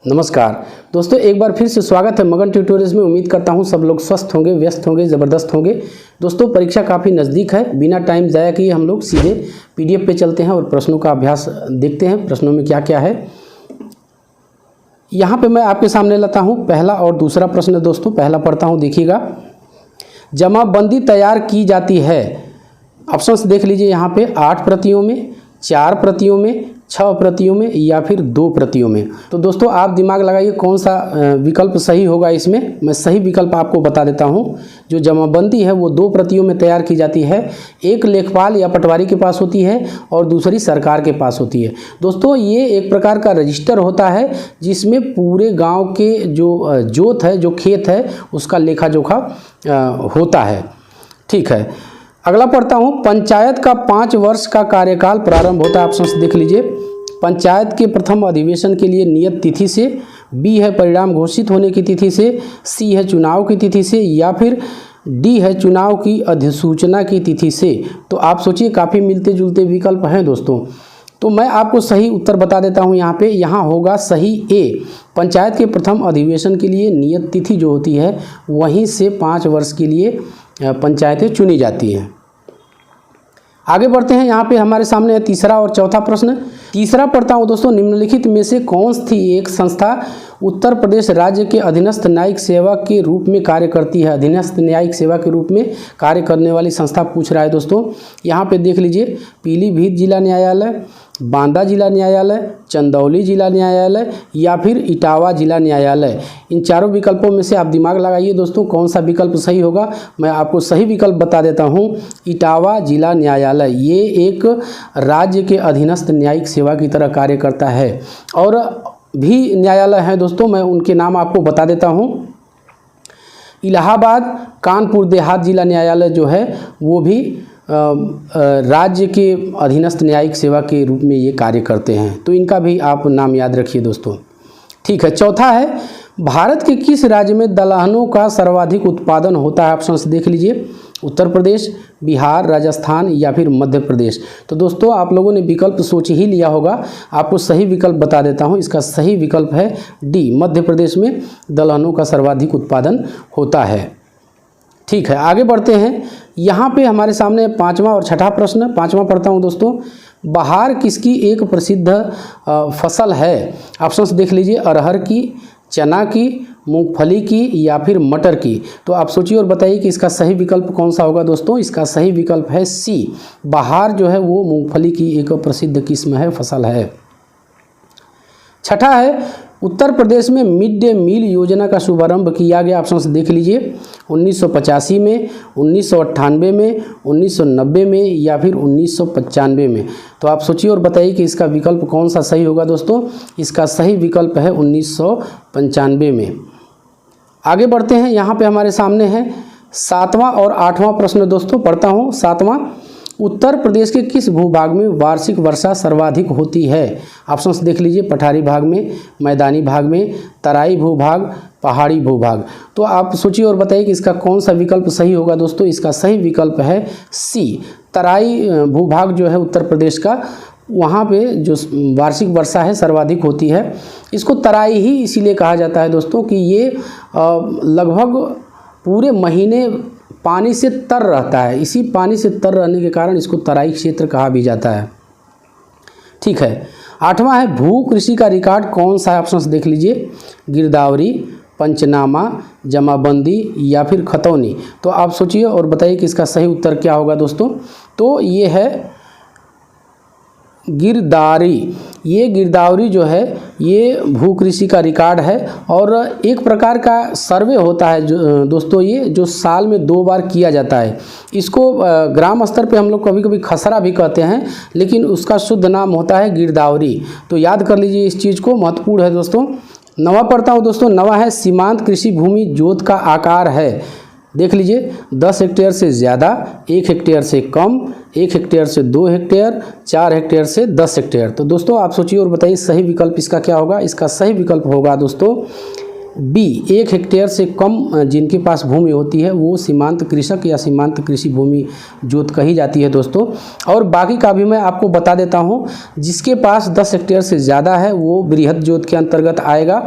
नमस्कार दोस्तों, एक बार फिर से स्वागत है मगन ट्यूटोरियल्स में। उम्मीद करता हूं सब लोग स्वस्थ होंगे, व्यस्त होंगे, ज़बरदस्त होंगे। दोस्तों, परीक्षा काफ़ी नज़दीक है। बिना टाइम ज़ाया किए हम लोग सीधे पीडीएफ पे चलते हैं और प्रश्नों का अभ्यास देखते हैं। प्रश्नों में क्या क्या है यहाँ पे मैं आपके सामने लाता हूँ। पहला और दूसरा प्रश्न दोस्तों, पहला पढ़ता हूँ, देखिएगा। जमाबंदी तैयार की जाती है, ऑप्शंस देख लीजिए यहाँ पे, 8 प्रतियों में, 4 प्रतियों में, 6 प्रतियों में या फिर 2 प्रतियों में। तो दोस्तों आप दिमाग लगाइए कौन सा विकल्प सही होगा। इसमें मैं सही विकल्प आपको बता देता हूं। जो जमाबंदी है वो 2 प्रतियों में तैयार की जाती है। एक लेखपाल या पटवारी के पास होती है और दूसरी सरकार के पास होती है। दोस्तों ये एक प्रकार का रजिस्टर होता है जिसमें पूरे गाँव के जो जोत है, जो खेत है, उसका लेखा जोखा होता है। ठीक है, अगला पढ़ता हूँ। पंचायत का 5 वर्ष का कार्यकाल प्रारंभ होता है। ऑप्शंस देख लीजिए। पंचायत के प्रथम अधिवेशन के लिए नियत तिथि से, बी है परिणाम घोषित होने की तिथि से, सी है चुनाव की तिथि से या फिर डी है चुनाव की अधिसूचना की तिथि से। तो आप सोचिए, काफ़ी मिलते जुलते विकल्प हैं दोस्तों। तो मैं आपको सही उत्तर बता देता हूँ यहाँ पे। यहाँ होगा सही ए, पंचायत के प्रथम अधिवेशन के लिए नियत तिथि जो होती है वहीं से 5 वर्ष के लिए पंचायतें चुनी जाती हैं। आगे बढ़ते हैं। यहाँ पे हमारे सामने है तीसरा और चौथा प्रश्न। तीसरा पढ़ता हूँ दोस्तों। निम्नलिखित में से कौन सी एक संस्था उत्तर प्रदेश राज्य के अधीनस्थ न्यायिक सेवा के रूप में कार्य करती है? अधीनस्थ न्यायिक सेवा के रूप में कार्य करने वाली संस्था पूछ रहा है दोस्तों। यहाँ पे देख लीजिए, पीलीभीत जिला न्यायालय, बांदा जिला न्यायालय, चंदौली जिला न्यायालय या फिर इटावा जिला न्यायालय। इन चारों विकल्पों में से आप दिमाग लगाइए दोस्तों, कौन सा विकल्प सही होगा। मैं आपको सही विकल्प बता देता हूँ, इटावा जिला न्यायालय। ये एक राज्य के अधीनस्थ न्यायिक सेवा की तरह कार्य करता है। और भी न्यायालय हैं दोस्तों, मैं उनके नाम आपको बता देता हूँ। इलाहाबाद कानपुर देहात जिला न्यायालय जो है वो भी राज्य के अधीनस्थ न्यायिक सेवा के रूप में ये कार्य करते हैं। तो इनका भी आप नाम याद रखिए दोस्तों। ठीक है, चौथा है, भारत के किस राज्य में दलहनों का सर्वाधिक उत्पादन होता है? ऑप्शंस देख लीजिए, उत्तर प्रदेश, बिहार, राजस्थान या फिर मध्य प्रदेश। तो दोस्तों आप लोगों ने विकल्प सोच ही लिया होगा। आपको सही विकल्प बता देता हूँ। इसका सही विकल्प है डी, मध्य प्रदेश में दलहनों का सर्वाधिक उत्पादन होता है। ठीक है, आगे बढ़ते हैं। यहाँ पे हमारे सामने 5वां और 6ठा प्रश्न। 5वां पढ़ता हूँ दोस्तों। बहार किसकी एक प्रसिद्ध फसल है? ऑप्शंस देख लीजिए, अरहर की, चना की, मूंगफली की या फिर मटर की। तो आप सोचिए और बताइए कि इसका सही विकल्प कौन सा होगा दोस्तों। इसका सही विकल्प है सी, बहार जो है वो मूंगफली की एक प्रसिद्ध किस्म है, फसल है। 6ठा है, उत्तर प्रदेश में मिड डे मील योजना का शुभारंभ किया गया। ऑप्शंस देख लीजिए, 1985 में, 1998 में, 1990 में या फिर 1995 में। तो आप सोचिए और बताइए कि इसका विकल्प कौन सा सही होगा दोस्तों। इसका सही विकल्प है 1995 में। आगे बढ़ते हैं। यहाँ पे हमारे सामने है 7वां और 8वां प्रश्न दोस्तों, पढ़ता हूँ। 7वां, उत्तर प्रदेश के किस भूभाग में वार्षिक वर्षा सर्वाधिक होती है? ऑप्शंस देख लीजिए, पठारी भाग में, मैदानी भाग में, तराई भूभाग, पहाड़ी भूभाग। तो आप सोचिए और बताइए कि इसका कौन सा विकल्प सही होगा दोस्तों। इसका सही विकल्प है सी, तराई भूभाग जो है उत्तर प्रदेश का, वहाँ पे जो वार्षिक वर्षा है सर्वाधिक होती है। इसको तराई ही इसीलिए कहा जाता है दोस्तों कि ये लगभग पूरे महीने पानी से तर रहता है। इसी पानी से तर रहने के कारण इसको तराई क्षेत्र कहा भी जाता है। ठीक है, 8वां है, भू कृषि का रिकॉर्ड कौन सा है? ऑप्शंस देख लीजिए, गिरदावरी, पंचनामा, जमाबंदी या फिर खतौनी। तो आप सोचिए और बताइए कि इसका सही उत्तर क्या होगा दोस्तों। तो ये है गिरदावरी। ये गिरदावरी जो है ये भू कृषि का रिकॉर्ड है और एक प्रकार का सर्वे होता है जो दोस्तों, ये जो साल में 2 बार किया जाता है। इसको ग्राम स्तर पे हम लोग कभी कभी खसरा भी कहते हैं, लेकिन उसका शुद्ध नाम होता है गिरदावरी। तो याद कर लीजिए इस चीज़ को, महत्वपूर्ण है दोस्तों। 9वां पढ़ता हूँ दोस्तों। 9वां है, सीमांत कृषि भूमि जोत का आकार है। देख लीजिए, 10 हेक्टेयर से ज़्यादा, 1 हेक्टेयर से कम, 1 हेक्टेयर से 2 हेक्टेयर, 4 हेक्टेयर से 10 हेक्टेयर। तो दोस्तों आप सोचिए और बताइए सही विकल्प इसका क्या होगा। इसका सही विकल्प होगा दोस्तों बी 1 हेक्टेयर से कम जिनके पास भूमि होती है वो सीमांत कृषक या सीमांत कृषि भूमि जोत कही जाती है दोस्तों। और बाकी का भी मैं आपको बता देता हूँ। जिसके पास 10 हेक्टेयर से ज़्यादा है वो बृहद जोत के अंतर्गत आएगा।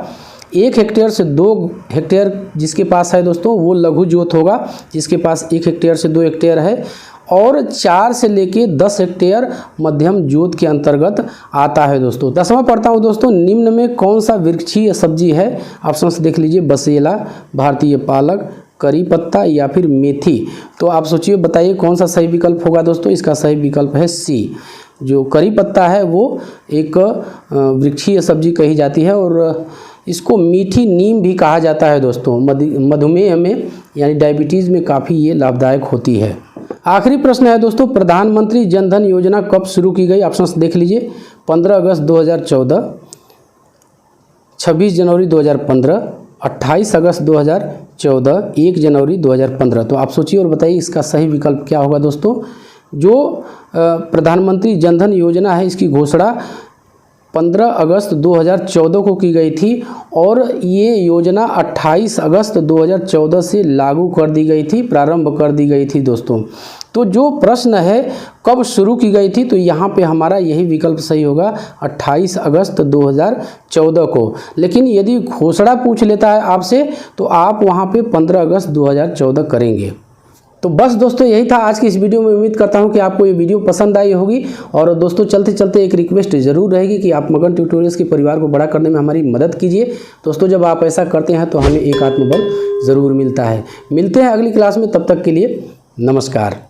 1 हेक्टेयर से 2 हेक्टेयर जिसके पास है दोस्तों वो लघु जोत होगा, जिसके पास 1 हेक्टेयर से 2 हेक्टेयर है। और 4 से लेके 10 हेक्टेयर मध्यम जोत के अंतर्गत आता है दोस्तों। 10वां पढ़ता हूँ दोस्तों, निम्न में कौन सा वृक्षीय सब्जी है? ऑप्शंस देख लीजिए, बसेला, भारतीय पालक, करी पत्ता या फिर मेथी। तो आप सोचिए, बताइए कौन सा सही विकल्प होगा दोस्तों। इसका सही विकल्प है सी, जो करी पत्ता है वो एक वृक्षीय सब्जी कही जाती है और इसको मीठी नीम भी कहा जाता है दोस्तों। मधुमेह में यानी डायबिटीज़ में काफ़ी ये लाभदायक होती है। आखिरी प्रश्न है दोस्तों, प्रधानमंत्री जन धन योजना कब शुरू की गई? ऑप्शंस देख लीजिए, 15 अगस्त 2014, 26 जनवरी 2015, 28 अगस्त 2014, 1 जनवरी 2015। तो आप सोचिए और बताइए इसका सही विकल्प क्या होगा दोस्तों। जो प्रधानमंत्री जन धन योजना है इसकी घोषणा 15 अगस्त 2014 को की गई थी और ये योजना 28 अगस्त 2014 से लागू कर दी गई थी, प्रारंभ कर दी गई थी दोस्तों। तो जो प्रश्न है कब शुरू की गई थी, तो यहाँ पे हमारा यही विकल्प सही होगा, 28 अगस्त 2014 को। लेकिन यदि घोषणा पूछ लेता है आपसे तो आप वहाँ पे 15 अगस्त 2014 करेंगे। तो बस दोस्तों यही था आज की इस वीडियो में। उम्मीद करता हूं कि आपको ये वीडियो पसंद आई होगी। और दोस्तों चलते चलते एक रिक्वेस्ट ज़रूर रहेगी कि आप मगन ट्यूटोरियल्स के परिवार को बड़ा करने में हमारी मदद कीजिए दोस्तों। जब आप ऐसा करते हैं तो हमें एक आत्मबल ज़रूर मिलता है। मिलते हैं अगली क्लास में, तब तक के लिए नमस्कार।